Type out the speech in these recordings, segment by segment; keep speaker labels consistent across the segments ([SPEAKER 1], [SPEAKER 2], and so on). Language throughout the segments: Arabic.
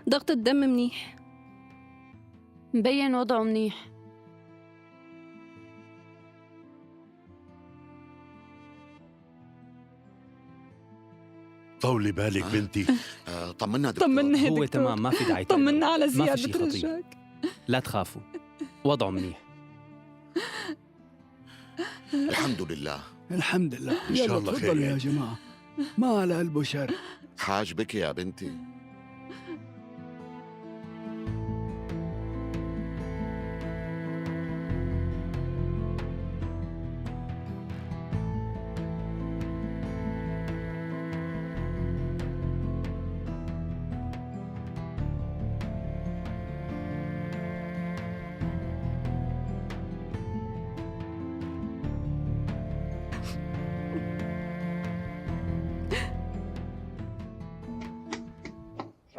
[SPEAKER 1] ضغط الدم منيح، مبين وضعه منيح.
[SPEAKER 2] طولي بالك بنتي.
[SPEAKER 3] طمنا دكتور.
[SPEAKER 1] طمنا يا
[SPEAKER 4] هو
[SPEAKER 1] دكتور.
[SPEAKER 4] تمام، ما في داعي
[SPEAKER 1] طمنا على
[SPEAKER 4] ما
[SPEAKER 1] زياد
[SPEAKER 4] في شي خطير.
[SPEAKER 1] بترجاك.
[SPEAKER 4] لا تخافوا، وضعه منيح.
[SPEAKER 3] الحمد لله.
[SPEAKER 5] الحمد لله.
[SPEAKER 2] إن شاء الله خير
[SPEAKER 5] تفضلوا
[SPEAKER 2] يعني.
[SPEAKER 5] يا جماعة، ما على قلبه شر.
[SPEAKER 3] حاج بك يا بنتي.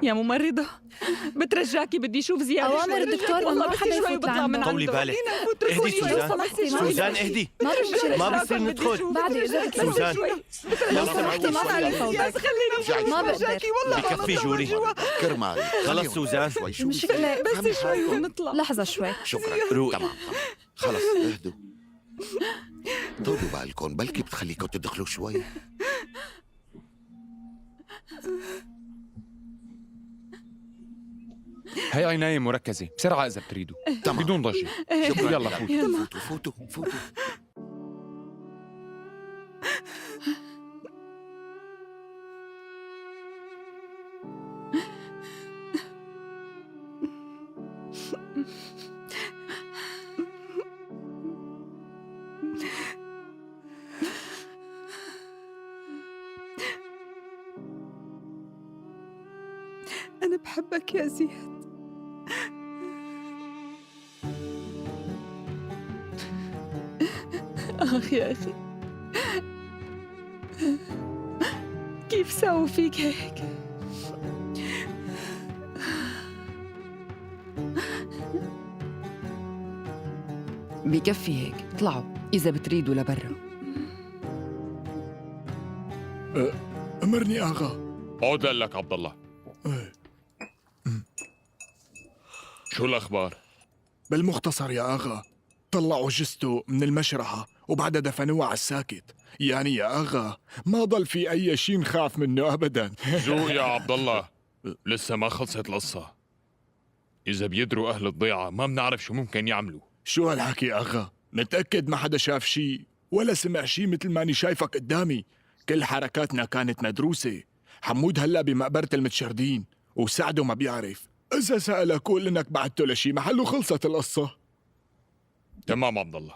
[SPEAKER 1] يا ممرضة بترجاكي بدي اشوف زياد.
[SPEAKER 6] أوامر دكتور،
[SPEAKER 1] والله
[SPEAKER 6] ما
[SPEAKER 1] بدي
[SPEAKER 6] حدا
[SPEAKER 1] شوي
[SPEAKER 6] يفوت
[SPEAKER 1] بطلع من
[SPEAKER 6] لعنده.
[SPEAKER 1] عنده.
[SPEAKER 2] طولي بالك.
[SPEAKER 1] فينا نفوت
[SPEAKER 2] اهدي
[SPEAKER 1] شوي
[SPEAKER 2] سوزان.
[SPEAKER 1] لو سمحتي.
[SPEAKER 2] سوزان اهدي،
[SPEAKER 6] ما بدي
[SPEAKER 2] ما بصير ندخل.
[SPEAKER 6] بعده إذا بدك
[SPEAKER 2] سوزان
[SPEAKER 6] لو سمحتي ما علي
[SPEAKER 1] يا
[SPEAKER 6] فوتك.
[SPEAKER 1] خليني
[SPEAKER 6] ما بقدر.
[SPEAKER 1] برجاكي والله
[SPEAKER 2] بكفي جوري.
[SPEAKER 3] كرمالي.
[SPEAKER 2] خلص سوزان.
[SPEAKER 3] شوي شوي.
[SPEAKER 6] مشكلة
[SPEAKER 1] بس شوي ونطلع.
[SPEAKER 6] لحظة شوي.
[SPEAKER 3] شكرا.
[SPEAKER 2] روقي.
[SPEAKER 3] تمام. خلص اهدوا. طولوا بالكم، بلكي بتخليكم تدخلوا شوي.
[SPEAKER 7] هي عناية مركزة بسرعة إذا بتريدوا،
[SPEAKER 3] تمام.
[SPEAKER 7] بدون ضجة.
[SPEAKER 3] شكرا.
[SPEAKER 7] يلا فوتوا.
[SPEAKER 3] فوتوا فوتوا فوتوا.
[SPEAKER 1] أنا بحبك يا زياد. يا أخي كيف سووا فيك هيك؟
[SPEAKER 8] بكفي هيك، اطلعوا إذا بتريدوا لبرا.
[SPEAKER 5] أمرني آغا.
[SPEAKER 7] عود لك عبد الله.
[SPEAKER 5] إيه.
[SPEAKER 7] شو الأخبار؟
[SPEAKER 5] بالمختصر يا آغا، طلعوا جثته من المشرحة وبعدها دفنوها على الساكت. يعني يا آغا ما ضل في أي شيء نخاف منه أبداً.
[SPEAKER 7] شو يا عبد الله؟ لسه ما خلصت القصة. إذا بيدروا أهل الضيعة ما بنعرف شو ممكن يعملوا.
[SPEAKER 5] شو هالحكي آغا؟ متأكد ما حدا شاف شيء ولا سمع شيء مثل ماني شايفك قدامي. كل حركاتنا كانت مدروسة. حمود هلا بمقبرة المتشردين وسعده ما بيعرف. إذا سألك قول إنك بعته لشي محل وخلصت القصة.
[SPEAKER 7] تمام عبد الله،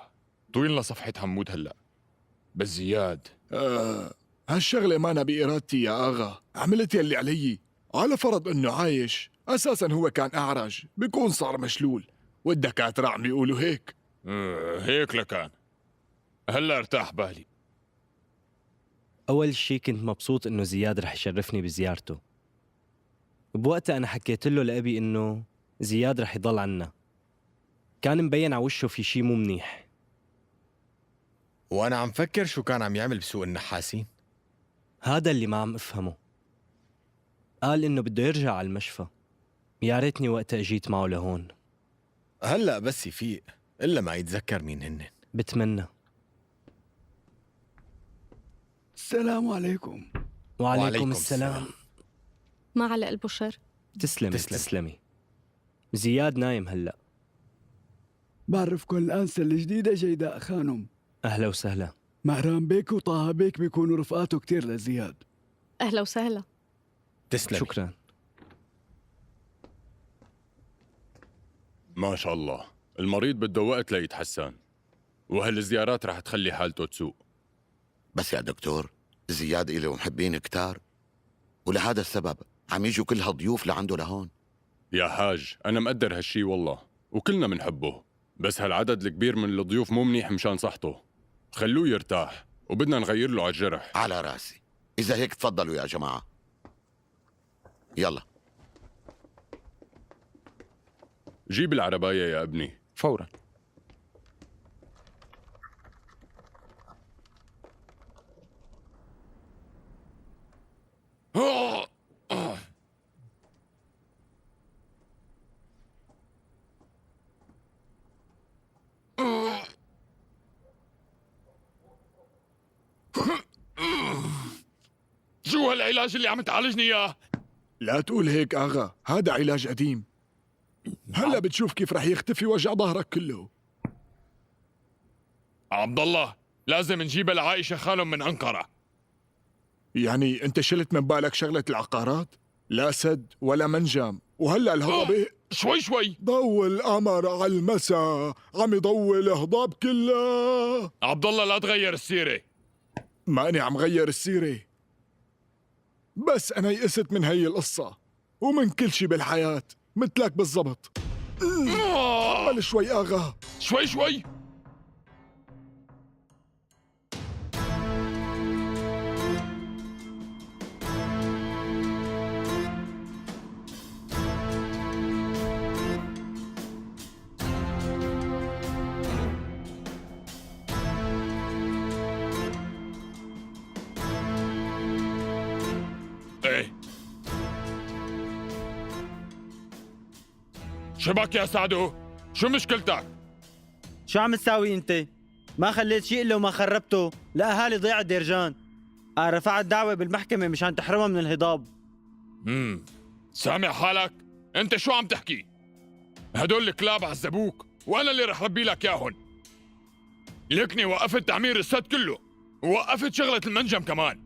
[SPEAKER 7] طوي لنا صفحة حمود هلا. بس زياد
[SPEAKER 5] هالشغلة مانا بإرادتي يا آغا، عملت يلي علي. على فرض إنه عايش، أساساً هو كان أعرج، بيكون صار مشلول، والدكاترة عم يقولوا هيك.
[SPEAKER 7] هيك لكان. هلا ارتاح بالي.
[SPEAKER 4] أول شي كنت مبسوط إنه زياد رح يشرفني بزيارته. بوقتها أنا حكيت له لأبي إنه زياد رح يضل عنا. كان مبين على وشه في شي مو منيح.
[SPEAKER 9] وأنا عم فكر شو كان عم يعمل بسوق النحاسين.
[SPEAKER 4] هذا اللي ما عم أفهمه. قال إنه بده يرجع على المشفى. يا ريتني وقتها جيت معه لهون.
[SPEAKER 9] هلأ بس يفيق إلا ما يتذكر مين هن.
[SPEAKER 4] بتمنى.
[SPEAKER 5] السلام عليكم.
[SPEAKER 4] وعليكم السلام.
[SPEAKER 1] ما على قلبه شر.
[SPEAKER 4] تسلمي. زياد نايم هلأ.
[SPEAKER 5] بعرفكم الأنسة الجديدة جيداء خانم.
[SPEAKER 4] أهلا وسهلا.
[SPEAKER 5] مهران بيك وطه بيك بيكونوا رفقاته كتير لزياد.
[SPEAKER 1] أهلا وسهلا.
[SPEAKER 9] تسلمي.
[SPEAKER 4] شكرا.
[SPEAKER 7] ما شاء الله، المريض بده وقت ليتحسن، وهالزيارات رح تخلي حالته تسوء.
[SPEAKER 3] بس يا دكتور، زياد إله محبين كتار، ولهذا السبب عم يجوا كل هالضيوف لعنده لهون.
[SPEAKER 7] يا حاج أنا مقدر هالشي والله، وكلنا منحبه، بس هالعدد الكبير من الضيوف مو منيح مشان صحته. خلوه يرتاح، وبدنا نغير له على الجرح.
[SPEAKER 3] على راسي. إذا هيك تفضلوا يا جماعة. يلا.
[SPEAKER 7] جيب العرباية يا ابني.
[SPEAKER 10] فورا.
[SPEAKER 7] شو هالعلاج اللي عم تعالجني اياه؟
[SPEAKER 5] لا تقول هيك آغا، هذا علاج قديم. هلا بتشوف كيف رح يختفي وجع ظهرك كله.
[SPEAKER 7] عبد الله لازم نجيبها لعائشة خانم من أنقرة.
[SPEAKER 5] يعني انت شلت من بالك شغلة العقارات؟ لا سد ولا منجم، وهلا الهضبة
[SPEAKER 7] شوي
[SPEAKER 5] ضوء القمر على المسا عم يضوي الهضاب كلها.
[SPEAKER 7] عبد الله لا تغير السيرة.
[SPEAKER 5] ماني عم غير السيرة، بس أنا يئست من هي القصة ومن كل شي بالحياة مثلك بالضبط. بل شوي آغا.
[SPEAKER 7] شوي ايه شبك يا سعدو؟ شو مشكلتك؟
[SPEAKER 10] شو عم تساوي انت؟ ما خليت شيء الا وما خربته لاهالي ضيعة ديرجان. رفعت دعوة بالمحكمة مشان تحرمها من الهضاب.
[SPEAKER 7] سامع حالك؟ انت شو عم تحكي؟ هدول الكلاب عذبوك وانا اللي رح ربي لك ياهن. لكني وقفت تعمير السد كله ووقفت شغلة المنجم كمان.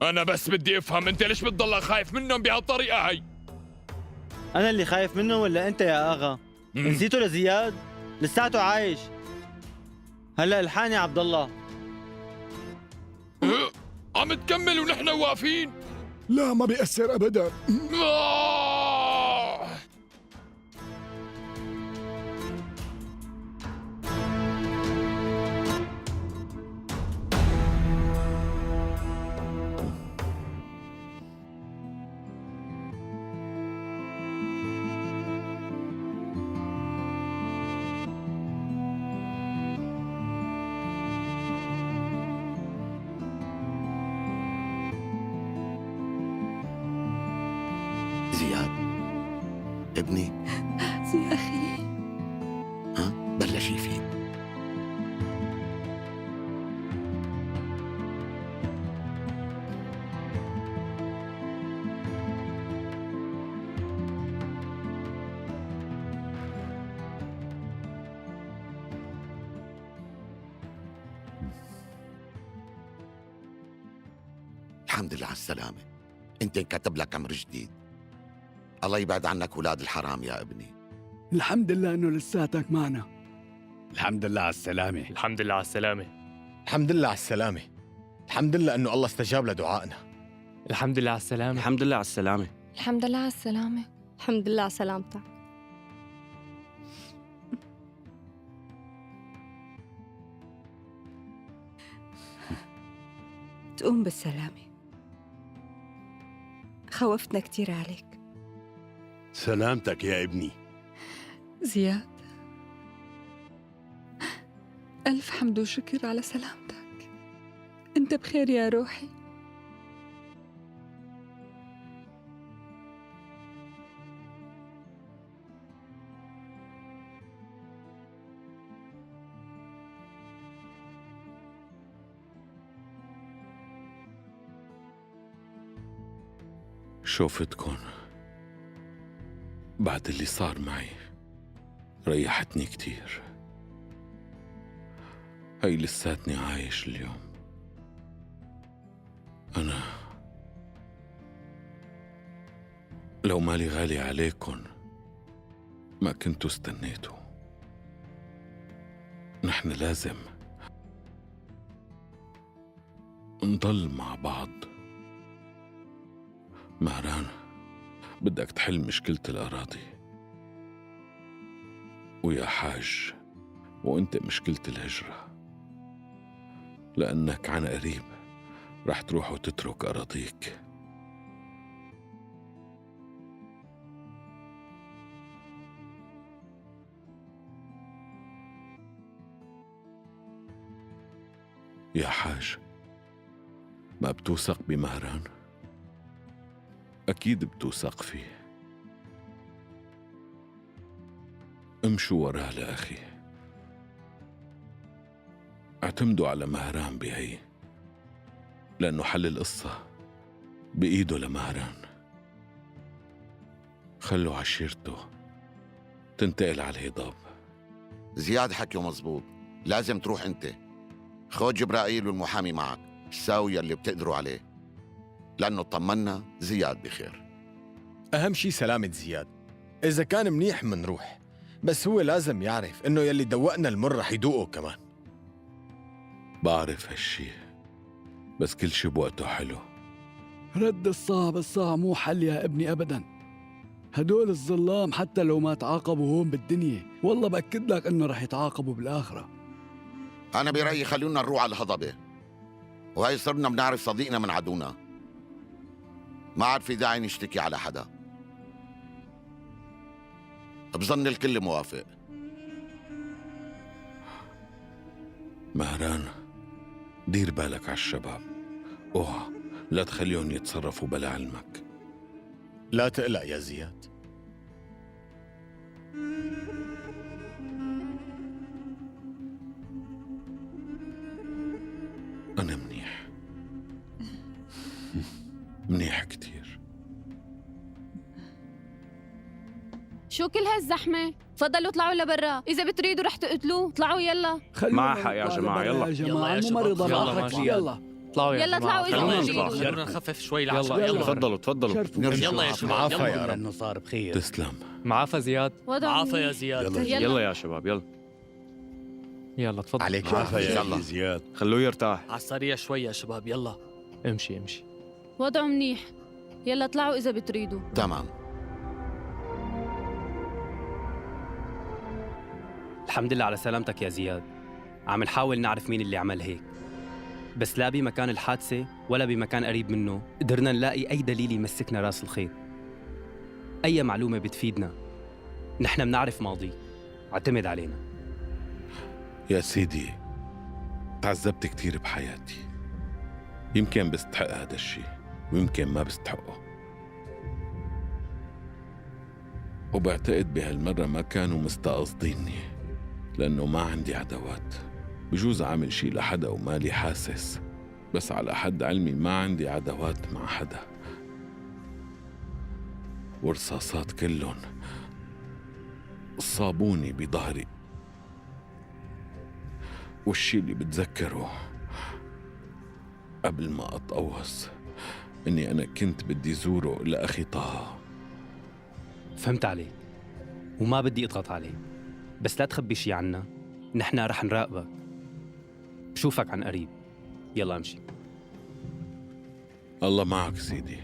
[SPEAKER 7] انا بس بدي افهم انت ليش بتضلك خايف منهم بهالطريقة هي؟
[SPEAKER 10] انا اللي خايف منه ولا انت يا اغا؟ نسيته لزياد؟ لساته عايش. هلا الحاني يا عبد الله.
[SPEAKER 7] عم تكمل ونحن واقفين؟
[SPEAKER 5] لا ما بيأثر أبدا.
[SPEAKER 3] زياد ابني.
[SPEAKER 6] يا أخي
[SPEAKER 3] ها بلش يفيق. الحمد لله على السلامة. انت انكتب لك عمر جديد. الله يبعد عنك ولاد الحرام يا ابني.
[SPEAKER 11] الحمد لله انه لساتك معنا.
[SPEAKER 9] الحمد لله على السلامة.
[SPEAKER 4] الحمد لله على السلامة.
[SPEAKER 9] الحمد لله على السلامة. الحمد لله انه الله استجاب لدعائنا.
[SPEAKER 4] الحمد لله على السلامة.
[SPEAKER 2] الحمد لله على السلامة.
[SPEAKER 6] الحمد لله على السلامة.
[SPEAKER 1] الحمد لله على سلامتك.
[SPEAKER 6] تقوم بالسلامة، خوفتنا كتير عليك.
[SPEAKER 2] سلامتك يا ابني.
[SPEAKER 6] زياد، ألف حمد وشكر على سلامتك. أنت بخير يا روحي؟
[SPEAKER 12] شوفتكن بعد اللي صار معي ريحتني كتير. هي لساتني عايش اليوم. أنا لو مالي غالي عليكن ما كنتوا استنيتوا. نحن لازم نضل مع بعض. مهران بدك تحل مشكلة الأراضي، ويا حاج وانت مشكلة الهجرة، لأنك عن قريب رح تروح وتترك أراضيك. يا حاج ما بتوثق بمهران؟ أكيد بتوثق فيه. امشوا وراه لأخي، اعتمدوا على مهران بهي، لأنه حل القصة بإيده لمهران. خلوا عشيرته تنتقل على الهضاب.
[SPEAKER 3] زياد حكيه مزبوط، لازم تروح انت. خود جبرائيل والمحامي معك، ساوي يلي بتقدروا عليه، لأنه اطمنا زياد بخير.
[SPEAKER 9] أهم شي سلامة زياد. إذا كان منيح منروح، بس هو لازم يعرف إنه يلي دوقنا المر رح يدوقه كمان.
[SPEAKER 12] بعرف هالشي، بس كل شي بوقته حلو.
[SPEAKER 11] رد الصعب الصاع مو حل يا ابني أبدا. هدول الظلام حتى لو ما تعاقبوا هون بالدنيا، والله بأكد لك إنه رح يتعاقبوا بالآخرة.
[SPEAKER 3] أنا برأيي خلونا نروح على الهضبة، وهي صرنا بنعرف صديقنا من عدونا. ما عاد في داعي نشتكي على حدا. بظن الكل موافق.
[SPEAKER 12] مهران، دير بالك على الشباب، اوعى لا تخليهم يتصرفوا بلا علمك.
[SPEAKER 9] لا تقلق يا زياد.
[SPEAKER 12] أنا منيح منيح كتير.
[SPEAKER 1] شو كل هالزحمة؟ تفضلوا اطلعوا لبرا، إذا بتريدوا رح تقتلوه، اطلعوا يلا.
[SPEAKER 2] معها حق يا جماعة، يلا.
[SPEAKER 11] يا جماعة الممرضة معك، يلا.
[SPEAKER 2] اطلعوا
[SPEAKER 1] يلا اطلعوا إذا بتريدوا.
[SPEAKER 2] خلونا نخفف شوي العشاء. يلا تفضلوا
[SPEAKER 3] يلا يا شباب.
[SPEAKER 9] معافى يا رب.
[SPEAKER 11] إنه صار بخير.
[SPEAKER 12] تسلم.
[SPEAKER 2] معافى زياد.
[SPEAKER 1] معافى يا
[SPEAKER 2] زياد.
[SPEAKER 1] يلا
[SPEAKER 2] يا شباب يلا. يلا تفضل.
[SPEAKER 9] عليك
[SPEAKER 3] معافى يا
[SPEAKER 2] زياد. خلوه يرتاح.
[SPEAKER 13] على السريع شوي يا شباب، يلا.
[SPEAKER 2] امشي.
[SPEAKER 1] وضعه منيح. يلا اطلعوا إذا بتريدوا.
[SPEAKER 3] تمام.
[SPEAKER 4] الحمد لله على سلامتك يا زياد. عم نحاول نعرف مين اللي عمل هيك، بس لا بمكان الحادثة ولا بمكان قريب منه قدرنا نلاقي أي دليل يمسكنا راس الخيط. أي معلومة بتفيدنا، نحن منعرف ماضي، اعتمد علينا.
[SPEAKER 12] يا سيدي، تعذبت كتير بحياتي، يمكن بستحق هذا الشي ويمكن ما بستحقه، وبعتقد بهالمرة ما كانوا مستقصديني، لأنه ما عندي عداوات. بجوز عامل شي لحدا ومالي حاسس، بس على حد علمي ما عندي عداوات مع حدا. ورصاصات كلهم صابوني بظهري، والشي اللي بتذكره قبل ما أتقوص إني أنا كنت بدي زوره لأخي طه.
[SPEAKER 4] فهمت عليك وما بدي أضغط عليك، بس لا تخبي شي عنا، نحن رح نراقبك. بشوفك عن قريب. يلا امشي.
[SPEAKER 12] الله معك سيدي.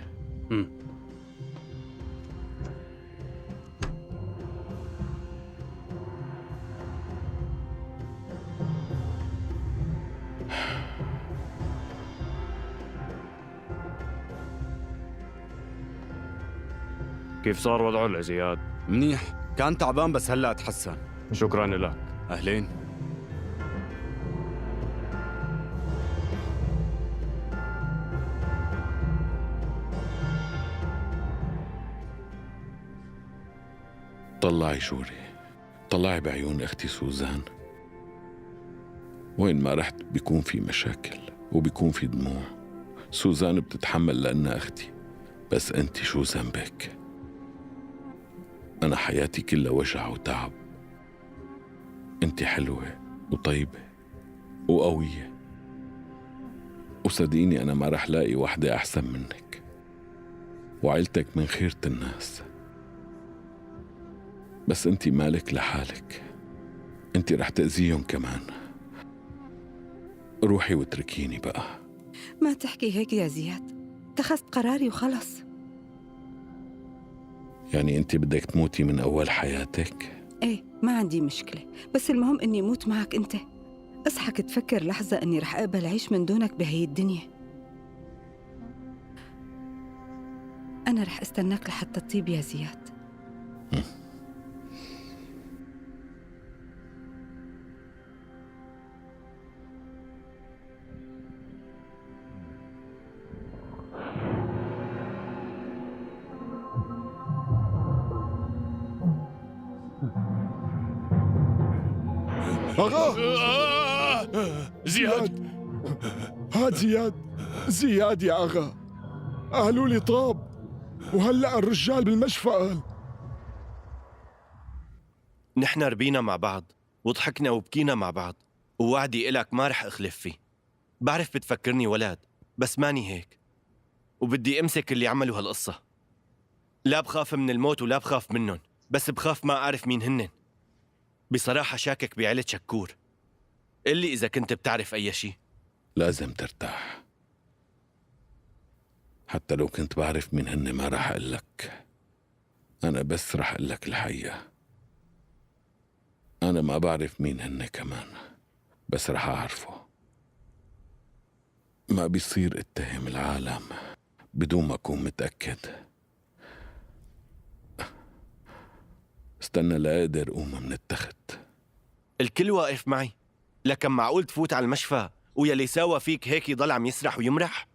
[SPEAKER 2] كيف صار وضعه لزياد؟
[SPEAKER 14] منيح، كان تعبان بس هلا تحسن.
[SPEAKER 2] شكرا لك.
[SPEAKER 14] أهلين.
[SPEAKER 12] طلعي شوري، طلعي بعيون أختي سوزان. وين ما رحت بيكون في مشاكل وبيكون في دموع. سوزان بتتحمل لأنها أختي، بس أنت شو ذنبك؟ أنا حياتي كلها وجع وتعب. أنت حلوة وطيبة وقوية، وصدقيني أنا ما رح لاقي وحدة أحسن منك، وعيلتك من خيرة الناس. بس أنت مالك لحالك، أنت رح تأذيهم كمان. روحي واتركيني بقى.
[SPEAKER 15] ما تحكي هيك يا زياد، اتخذت قراري وخلص.
[SPEAKER 12] يعني أنت بدك تموتي من أول حياتك؟
[SPEAKER 15] ايه ما عندي مشكلة، بس المهم اني موت معك انت. اصحك تفكر لحظة اني رح اقبل عيش من دونك بهي الدنيا. انا رح استناك لحتى تطيب يا زياد.
[SPEAKER 5] أغا!
[SPEAKER 7] زياد
[SPEAKER 5] هاد زياد. زياد يا أغا، قالوا لي طاب، وهلأ الرجال بالمشفى قال.
[SPEAKER 16] نحن ربينا مع بعض وضحكنا وبكينا مع بعض، ووعدي إلك ما رح أخلف فيه. بعرف بتفكرني ولد، بس ماني هيك، وبدي أمسك اللي عملوا هالقصة. لا بخاف من الموت ولا بخاف منهم، بس بخاف ما أعرف مين هنن. بصراحة شاكك بعيلة شكور. قل لي إذا كنت بتعرف أي شيء.
[SPEAKER 12] لازم ترتاح، حتى لو كنت بعرف مين هن ما رح أقول لك. أنا بس رح أقول لك الحقيقة. أنا ما بعرف مين هن كمان، بس رح أعرفه. ما بيصير اتهم العالم بدون ما أكون متأكد. استنى لا أقدر أقوم من التخت.
[SPEAKER 16] الكل واقف معي، لكن معقول تفوت على المشفى ويلي ساوى فيك هيك يضل عم يسرح ويمرح؟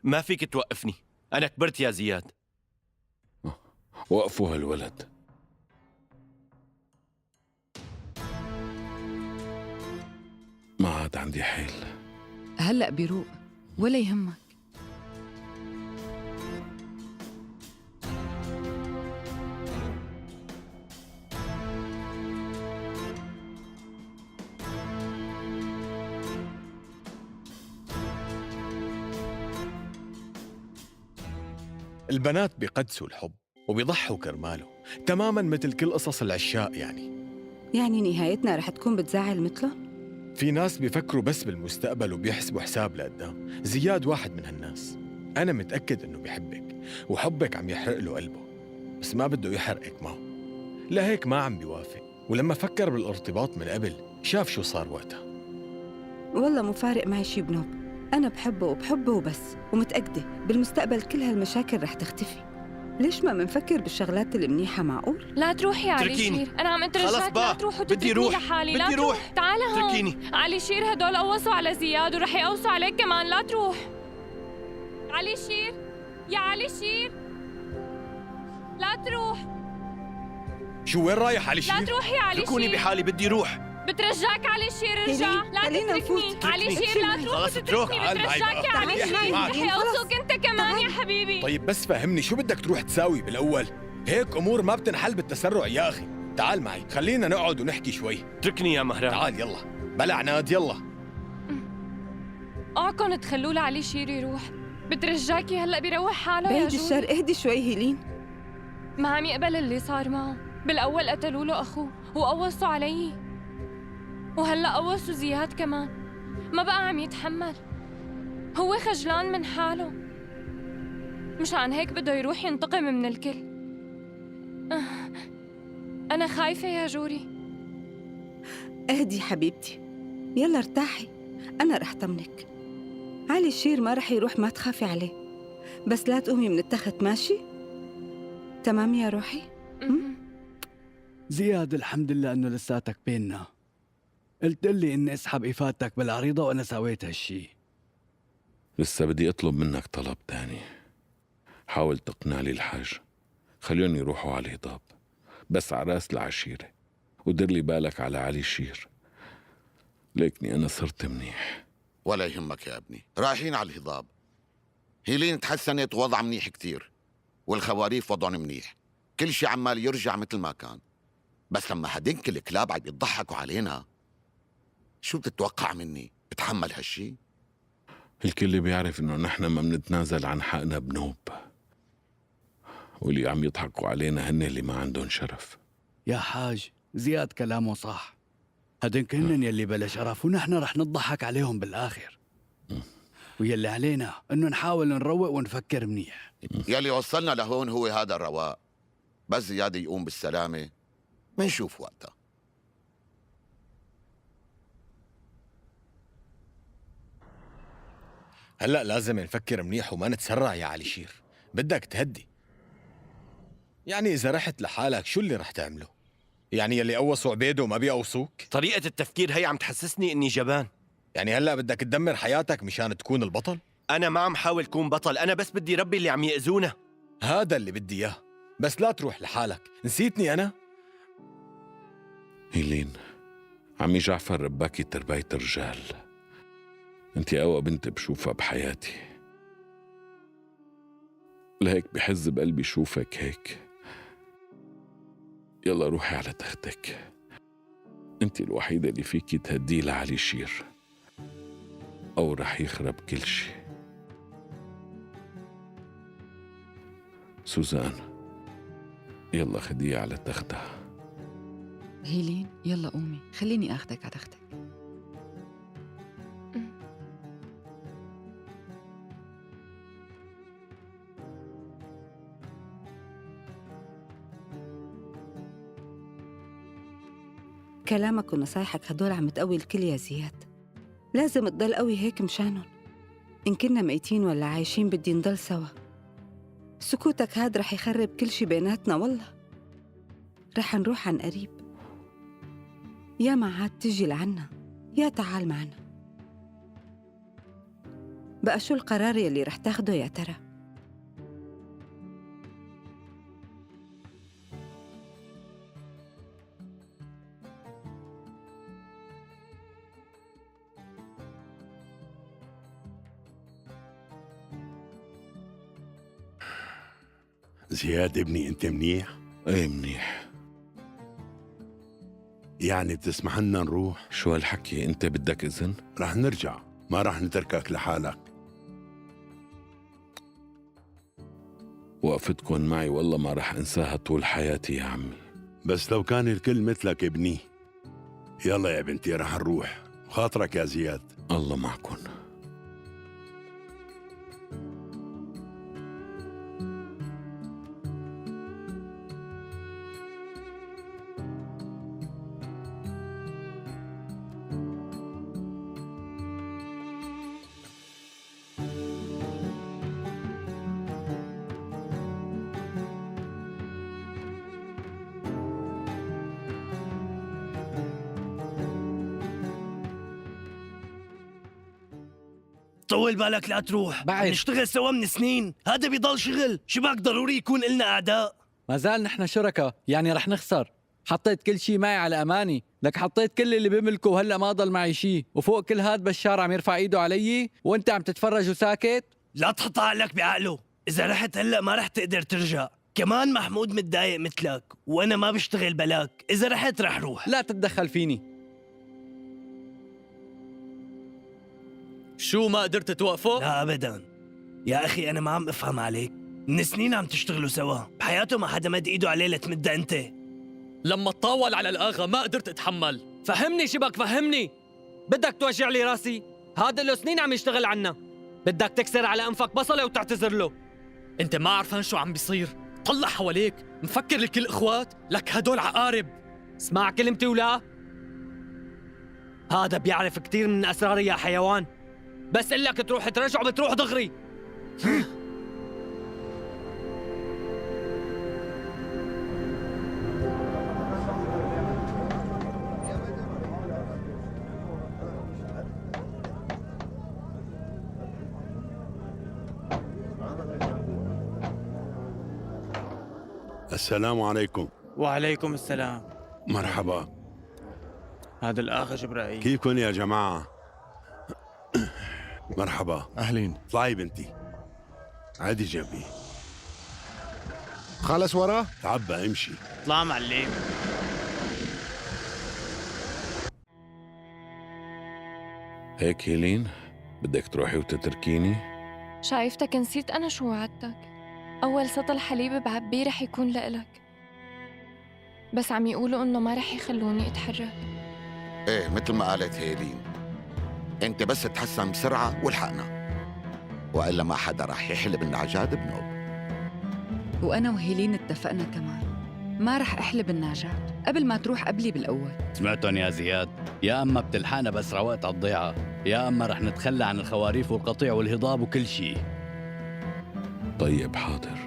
[SPEAKER 16] ما فيك توقفني، أنا كبرت يا زياد.
[SPEAKER 12] وقفوا هالولد. ما عاد عندي حيل.
[SPEAKER 8] هلأ بيروق ولا يهمك.
[SPEAKER 9] البنات بيقدسوا الحب وبيضحوا كرماله، تماما مثل كل قصص العشاق.
[SPEAKER 15] يعني نهايتنا رح تكون بتزعل مثله؟
[SPEAKER 9] في ناس بيفكروا بس بالمستقبل وبيحسبوا حساب لقدام. زياد واحد من هالناس. أنا متأكد إنه بيحبك، وحبك عم يحرق له قلبه، بس ما بده يحرقك معه. لهيك ما عم بيوافق، ولما فكر بالارتباط من قبل شاف شو صار وقتها.
[SPEAKER 15] والله مو فارق معي شي بنوب، أنا بحبه وبحبه وبس، ومتأكدة بالمستقبل كل هالمشاكل رح تختفي. ليش ما منفكر بالشغلات المنيحة؟ معقول؟
[SPEAKER 1] لا تروحي يا علي شير، أنا عم أترجاك لا تروح وتتركني لحالي. لا تروح، تعال هون.
[SPEAKER 16] تركيني.
[SPEAKER 1] علي شير هدول قوصوا على زياد ورح يقوصوا عليك كمان. لا تروح علي شير، يا علي شير لا تروح.
[SPEAKER 9] شو وين رايح علي شير؟
[SPEAKER 1] لا تروح يا علي شير،
[SPEAKER 16] تركوني بحالي، بدي روح.
[SPEAKER 1] بترجاك علي شير ارجع. لا تتركني علي شير، لا تروح وتتركني. بترجاك يا علي شير، رح يقوصوك انت كمان يا حبيبي.
[SPEAKER 9] طيب بس فهمني شو بدك تروح تساوي بالأول؟ هيك أمور ما بتنحل بالتسرع يا أخي. تعال معي، خلينا نقعد ونحكي شوي.
[SPEAKER 16] اتركني يا مهران.
[SPEAKER 9] تعال يلا، بلا عناد يلا.
[SPEAKER 1] اوعكم تخلوه لعلي شير يروح. بترجاكي هلا بيروح حاله يا
[SPEAKER 15] بعيد الشر. اهدي شوي هيلين.
[SPEAKER 1] ما عم يقبل اللي صار معه. بالأول قتلوا له أخوه وقوصوا علي، وهلأ قوصوا زياد كمان. ما بقى عم يتحمل، هو خجلان من حاله، مشان هيك بده يروح ينتقم من الكل. أنا خايفة يا جوري.
[SPEAKER 15] اهدي حبيبتي، يلا ارتاحي، أنا رح طمنك. علي الشير ما رح يروح، ما تخافي عليه، بس لا تقومي من التخت. ماشي؟ تمام يا روحي؟
[SPEAKER 11] زياد الحمد لله انه لساتك بيننا. قلت لي اني اسحب افادتك بالعريضه وانا سويت هالشي.
[SPEAKER 12] لسه بدي اطلب منك طلب تاني. حاول تقنع لي الحاج، خليهم يروحوا على الهضاب، بس على راس العشيرة، ودير لي بالك على علي شير. ليكني أنا صرت منيح.
[SPEAKER 3] ولا يهمك يا ابني، رايحين على الهضاب. هيلين تحسنت ووضع منيح كتير، والخواريف وضعهم منيح، كل شي عمال يرجع مثل ما كان. بس لما هدينك الكلاب عم يضحكوا علينا، شو بتتوقع مني؟ بتحمل هالشي؟
[SPEAKER 12] الكل بيعرف إنه نحن ما بنتنازل عن حقنا بنوب، واللي عم يضحكوا علينا هن اللي ما عندهم شرف.
[SPEAKER 11] يا حاج زياد كلامه صح، هدنك هنن يلي بلا شرف، ونحن رح نضحك عليهم بالآخر. ويلي علينا إنه نحاول نروق ونفكر منيح.
[SPEAKER 3] يلي وصلنا لهون هو هذا الرواق، بس زياد يقوم بالسلامة منشوف وقتها.
[SPEAKER 9] هلأ لازم نفكر منيح وما نتسرع يا علي شير، بدك تهدي. يعني إذا رحت لحالك شو اللي رح تعمله؟ يعني يلي قوصوا عبيده وما بيقوصوك؟
[SPEAKER 16] طريقة التفكير هي عم تحسسني إني جبان.
[SPEAKER 9] يعني هلأ بدك تدمر حياتك مشان تكون البطل؟
[SPEAKER 16] أنا ما عم حاول كون بطل، أنا بس بدي ربي اللي عم يأذونا.
[SPEAKER 9] هذا اللي بدي إياه، بس لا تروح لحالك. نسيتني أنا؟
[SPEAKER 12] هيلين، عمي جعفر رباكي ترباية رجال، انت أقوى بنت بشوفها بحياتي. لهيك بحز بقلبي شوفك هيك. يلا روحي على تختك، انت الوحيدة اللي فيكي تهديه لعلي شير أو رح يخرب كل شي. سوزان يلا خديه على تختها.
[SPEAKER 8] هيلين يلا قومي، خليني اخدك على تختك.
[SPEAKER 15] كلامك ونصايحك هدول عم تقوي الكل يا زياد. لازم تضل قوي هيك مشانهم. إن كنا ميتين ولا عايشين بدي نضل سوا. سكوتك هاد رح يخرب كل شي بيناتنا والله. رح نروح عن قريب. يا ما عاد تجي لعنا يا تعال معنا. بقى شو القرار يلي رح تاخده يا ترى؟
[SPEAKER 17] زياد ابني انت منيح؟
[SPEAKER 12] ايه منيح.
[SPEAKER 17] يعني بتسمح لنا نروح؟
[SPEAKER 12] شو هالحكي، انت بدك اذن؟
[SPEAKER 17] رح نرجع، ما رح نتركك لحالك.
[SPEAKER 12] وقفتكن معي والله ما رح انساها طول حياتي يا عمي.
[SPEAKER 17] بس لو كان الكل مثلك ابني. يلا يا بنتي رح نروح، خاطرك يا زياد.
[SPEAKER 12] الله معكن.
[SPEAKER 16] طول بالك لا تروح،
[SPEAKER 11] بعد
[SPEAKER 16] نشتغل سوا من سنين، هذا بيضل شغل، شباك ضروري يكون إلنا أعداء.
[SPEAKER 11] ما زال نحن شركاء، يعني رح نخسر. حطيت كل شيء معي على أماني، لك حطيت كل اللي بملكه وهلأ ما ضل معي شيء، وفوق كل هاد بشار عم يرفع ايده علي وانت عم تتفرج وساكت.
[SPEAKER 16] لا تحط عقلك بعقله، إذا رحت هلأ ما رح تقدر ترجع. كمان محمود متضايق مثلك وأنا ما بشتغل بلاك، إذا رحت رح روح.
[SPEAKER 11] لا تتدخل فيني.
[SPEAKER 13] شو ما قدرت توقفه؟
[SPEAKER 16] لا أبداً يا أخي، أنا ما عم أفهم عليك. من سنين عم تشتغلوا سوا، بحياته ما حدا مد إيده عليه لتمدها أنت.
[SPEAKER 13] لما تطاول على الآغا ما قدرت أتحمل.
[SPEAKER 10] فهمني شبك، فهمني. بدك توجع لي راسي؟ هذا له سنين عم يشتغل عنا. بدك تكسر على أنفك بصلة وتعتذر له.
[SPEAKER 13] أنت ما عرفان شو عم بيصير. طلع حواليك، مفكر الكل إخوات؟ لك هدول عقارب.
[SPEAKER 10] اسمع كلمتي ولا؟ هذا بيعرف كتير من أسراري يا حيوان. بس إلك تروح ترجع بتروح دغري.
[SPEAKER 17] السلام عليكم.
[SPEAKER 10] وعليكم السلام.
[SPEAKER 17] مرحبا.
[SPEAKER 10] هذا الآخ جبرائيل.
[SPEAKER 17] كيفكن يا جماعة؟ مرحبا.
[SPEAKER 18] أهلين.
[SPEAKER 17] طلعي بنتي، عادي جنبي.
[SPEAKER 18] خلص وراه؟
[SPEAKER 17] تعبى امشي.
[SPEAKER 10] اطلع معلم.
[SPEAKER 12] هيك هيلين بدك تروحي وتتركيني؟
[SPEAKER 1] شايفتك نسيت أنا شو وعدتك. أول سطل حليب بعبيه رح يكون لإلك، بس عم يقولوا إنه ما رح يخلوني أتحرك.
[SPEAKER 3] ايه مثل ما قالت هيلين، انت بس تحسن بسرعة والحقنا، وإلا ما حدا رح يحلب النعجات بنوب.
[SPEAKER 8] وأنا وهيلين اتفقنا كمان ما رح أحلب النعجات قبل ما تروح قبلي بالأول.
[SPEAKER 11] سمعتن يا زياد؟ يا أما بتلحقنا بأسرع وقت على الضيعة، يا أما رح نتخلى عن الخواريف والقطيع والهضاب وكل شيء.
[SPEAKER 12] طيب حاضر،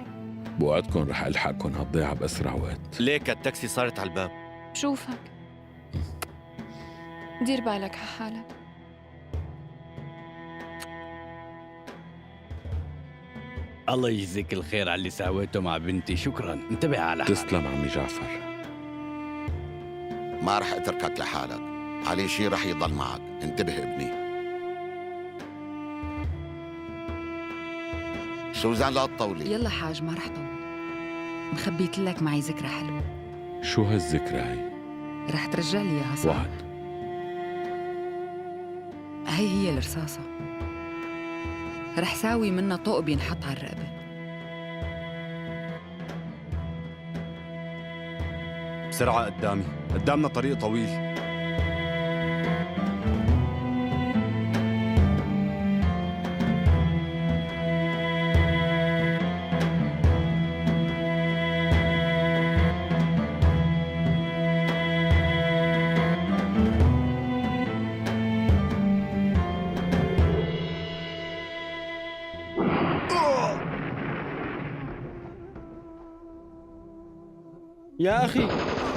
[SPEAKER 12] بوعدكن رح ألحقكن هالضيعة بأسرع وقت.
[SPEAKER 16] ليك التاكسي صارت على الباب.
[SPEAKER 1] بشوفك. دير بالك على حالك.
[SPEAKER 11] الله يجزيك الخير على اللي سويته مع بنتي، شكرا. انتبه على حالك.
[SPEAKER 12] تسلم عمي جعفر.
[SPEAKER 3] ما رح اتركك لحالك، علي شي رح يضل معك، انتبه ابني. سوزان لا تطولي.
[SPEAKER 8] يلا حاج ما رح طول. مخبيت لك معي ذكرى حلوة.
[SPEAKER 12] شو هالذكرى هي؟
[SPEAKER 8] رح ترجع لي اياها صح؟
[SPEAKER 12] وعد.
[SPEAKER 8] هي الرصاصة. رح ساوي منها طوق بينحط على الرقبة.
[SPEAKER 14] بسرعة قدامي، قدامنا طريق طويل.
[SPEAKER 10] يا أخي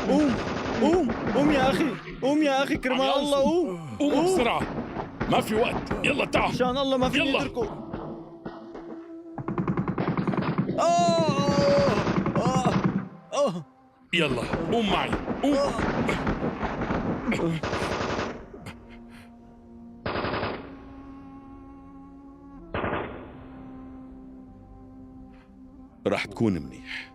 [SPEAKER 10] قوم قوم قوم يا أخي، قوم يا أخي كرمال الله قوم
[SPEAKER 7] قوم بسرعة، ما في وقت، يلا تعال.
[SPEAKER 10] عشان الله ما فيني
[SPEAKER 7] يلا.
[SPEAKER 10] اتركه.
[SPEAKER 7] يلا قوم معي، قوم.
[SPEAKER 12] رح تكون منيح.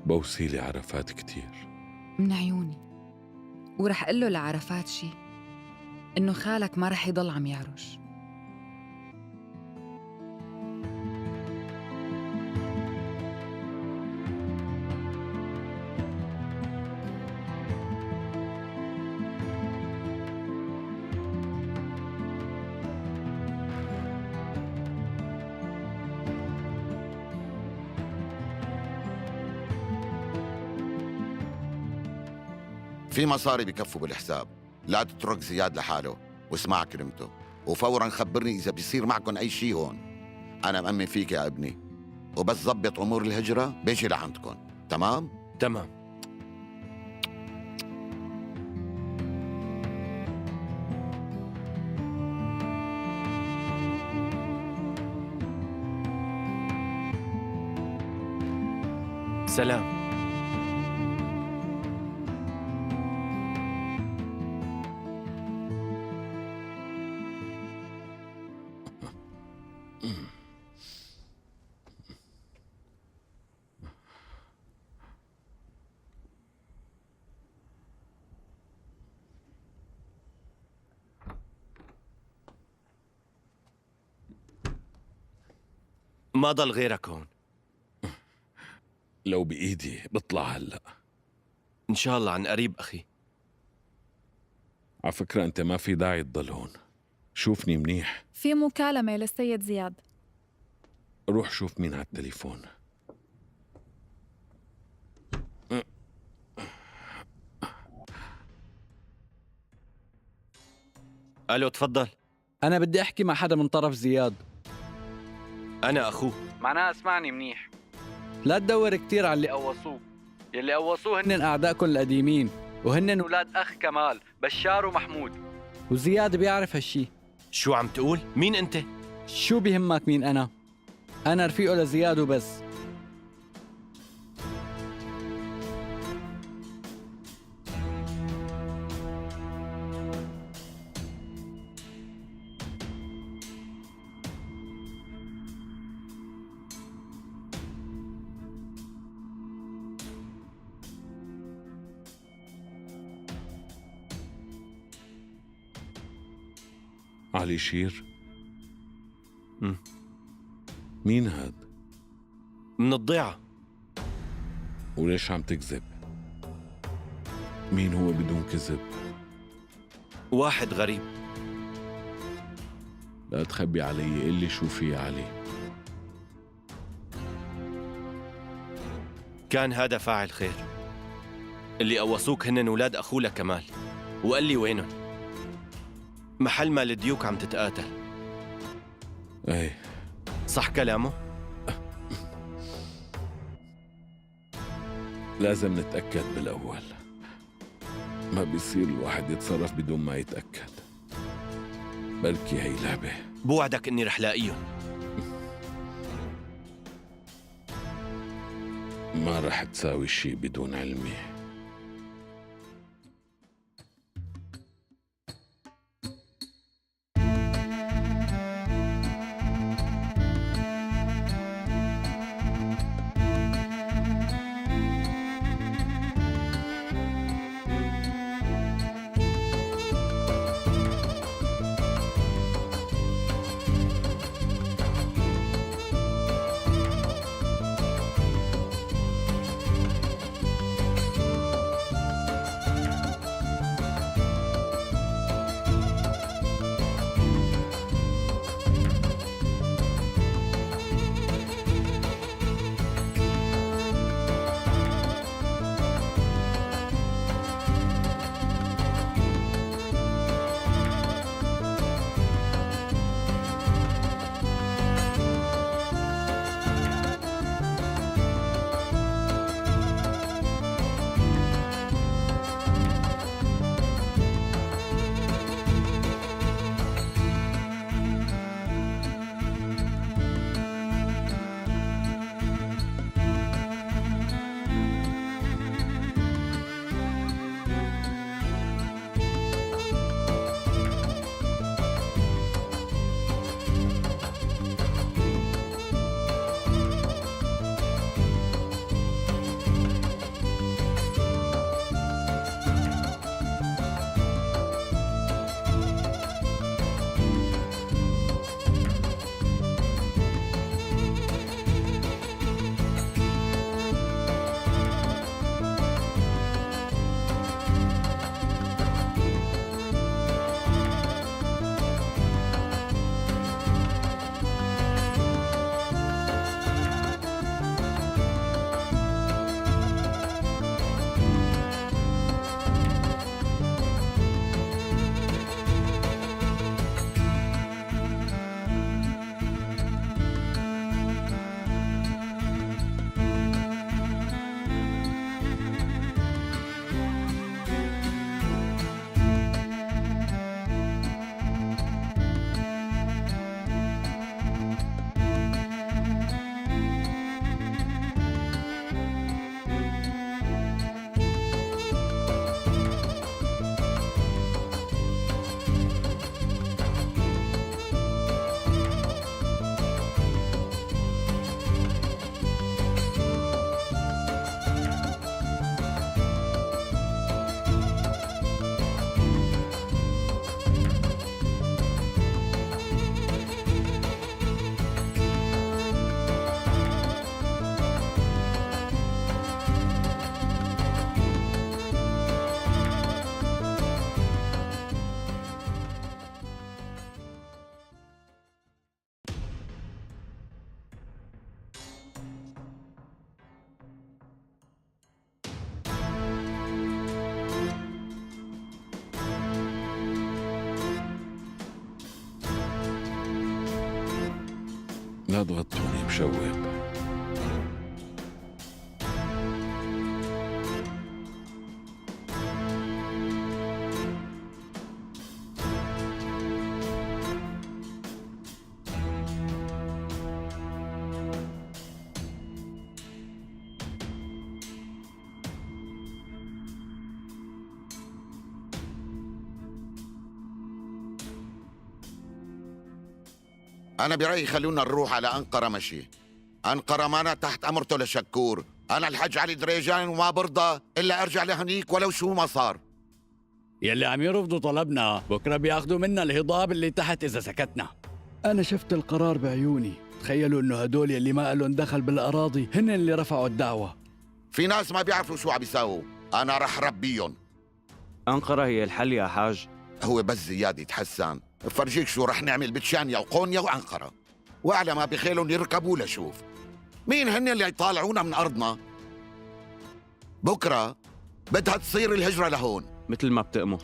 [SPEAKER 12] بوصيلي عرفات كتير.
[SPEAKER 8] من عيوني. ورح قل له لعرفات شي إنه خالك ما رح يضل عم يعرج.
[SPEAKER 3] في مصاري بكفوا بالحساب، لا تترك زياد لحاله واسمع كلمته، وفورا خبرني إذا بيصير معكم أي شيء هون. أنا مأمن فيك يا ابني، وبس ضبط أمور الهجرة بيجي لعندكم. تمام؟
[SPEAKER 16] تمام. سلام. ما ضل غيرك هون.
[SPEAKER 12] لو بإيدي بطلع هلأ.
[SPEAKER 16] إن شاء الله عن قريب أخي.
[SPEAKER 12] على فكرة أنت ما في داعي تضل هون، شوفني منيح.
[SPEAKER 18] في مكالمة للسيد زياد.
[SPEAKER 12] روح شوف مين على التليفون.
[SPEAKER 16] ألو تفضل.
[SPEAKER 11] أنا بدي أحكي مع حدا من طرف زياد.
[SPEAKER 16] أنا أخوه.
[SPEAKER 11] معناها اسمعني منيح، لا تدور كتير على اللي قوصوه. يلي قوصوه هن أعدائكم القديمين، وهن ولاد أخ كمال بشار ومحمود، وزياد بيعرف هالشي.
[SPEAKER 16] شو عم تقول؟ مين أنت؟
[SPEAKER 11] شو بيهمك مين أنا؟ أنا رفيقه لزياد وبس.
[SPEAKER 12] علي شير؟ مين هاد؟
[SPEAKER 16] من الضيعة.
[SPEAKER 12] وليش عم تكذب؟ مين هو بدون كذب؟
[SPEAKER 16] واحد غريب.
[SPEAKER 12] لا تخبي علي، قل لي شو في علي.
[SPEAKER 16] كان هذا فاعل خير. اللي قوصوك هن ولاد أخوه لكمال، وقال لي وينهم. محل ما الديوك عم تتقاتل.
[SPEAKER 12] ايه
[SPEAKER 16] صح كلامه؟
[SPEAKER 12] لازم نتأكد بالأول، ما بيصير الواحد يتصرف بدون ما يتأكد. بركي هي لعبة.
[SPEAKER 16] بوعدك إني رح لاقيهم.
[SPEAKER 12] ما رح تساوي شيء بدون علمي. لا تغطوني مشوب.
[SPEAKER 3] أنا برأيي خلونا نروح على أنقرة مشي. أنقرة مانا تحت أمرته لشكور. أنا الحج علي دريجان وما برضى إلا أرجع لهنيك ولو شو ما صار.
[SPEAKER 11] يلي عم يرفضوا طلبنا بكرة بياخدوا منا الهضاب اللي تحت إذا سكتنا. أنا شفت القرار بعيوني. تخيلوا إنه هدول يلي ما قالوا دخل بالأراضي هن اللي رفعوا الدعوة.
[SPEAKER 3] في ناس ما بيعرفوا شو عم يساووا. أنا رح ربيهم.
[SPEAKER 2] أنقرة هي الحل يا حاج.
[SPEAKER 3] هو بس زياد يتحسن فرجيك شو رح نعمل بتشانيا وقونيا وأنقرة، وعلى ما بخيلهم يركبوا لشوف مين هن اللي يطالعونا من أرضنا. بكرة بدها تصير الهجرة لهون
[SPEAKER 2] مثل ما بتأمر.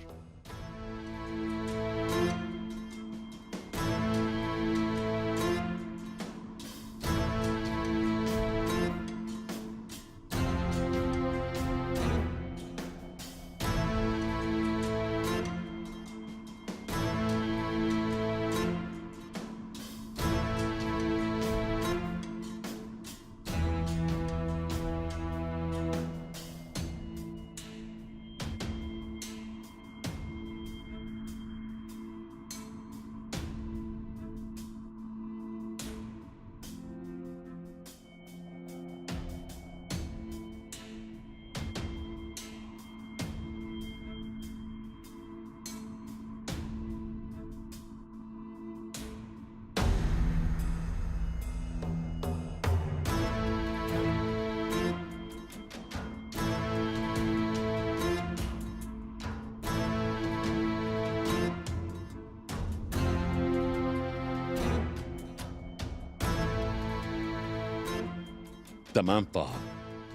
[SPEAKER 12] تمام طه،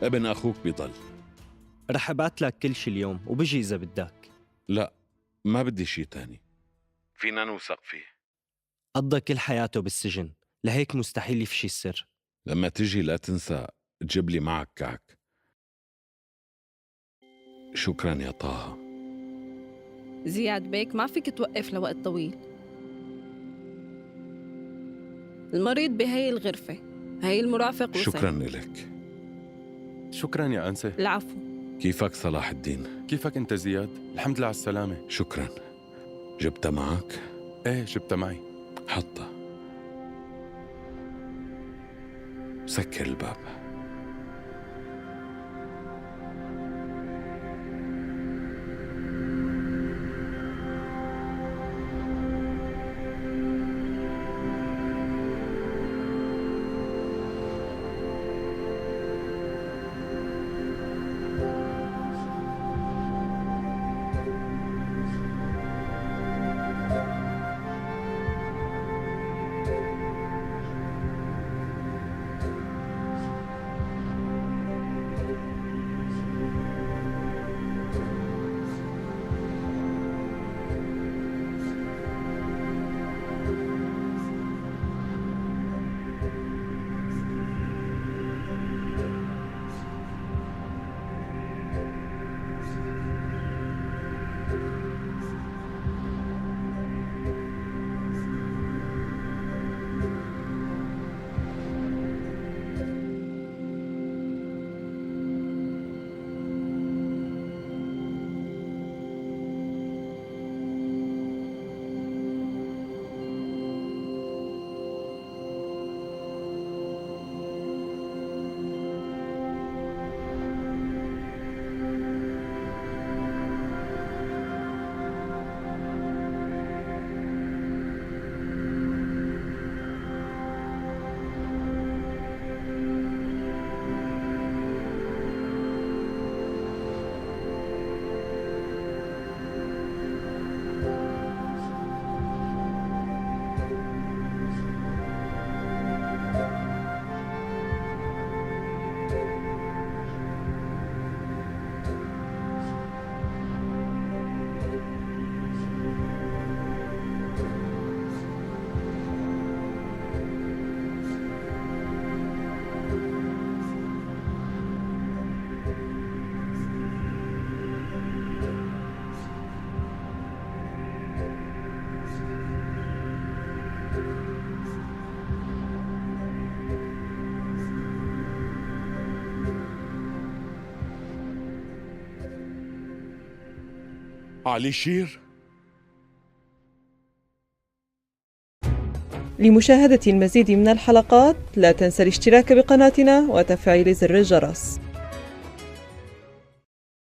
[SPEAKER 12] ابن أخوك بيضل.
[SPEAKER 10] رح ابعت لك كل شي اليوم وبجي إذا بدك.
[SPEAKER 12] لا، ما بدي شي تاني. فينا نوثق فيه.
[SPEAKER 10] قضى كل حياته بالسجن، لهيك مستحيل يفشي السر.
[SPEAKER 12] لما تجي لا تنسى تجيب لي معك كعك. شكرا يا طه.
[SPEAKER 19] زياد بيك ما فيك توقف لوقت طويل. المريض بهي الغرفة، هي المرافق وصل.
[SPEAKER 12] شكرا لك.
[SPEAKER 14] شكرا يا أنسة.
[SPEAKER 19] العفو.
[SPEAKER 12] كيفك صلاح الدين؟
[SPEAKER 14] كيفك أنت زياد؟ الحمد لله على السلامة.
[SPEAKER 12] شكرا. جبتها معك؟
[SPEAKER 14] ايه جبتها معي.
[SPEAKER 12] حطها. سكر الباب.
[SPEAKER 5] علي شير.
[SPEAKER 20] لمشاهدة المزيد من الحلقات لا تنسى الاشتراك بقناتنا وتفعيل زر الجرس.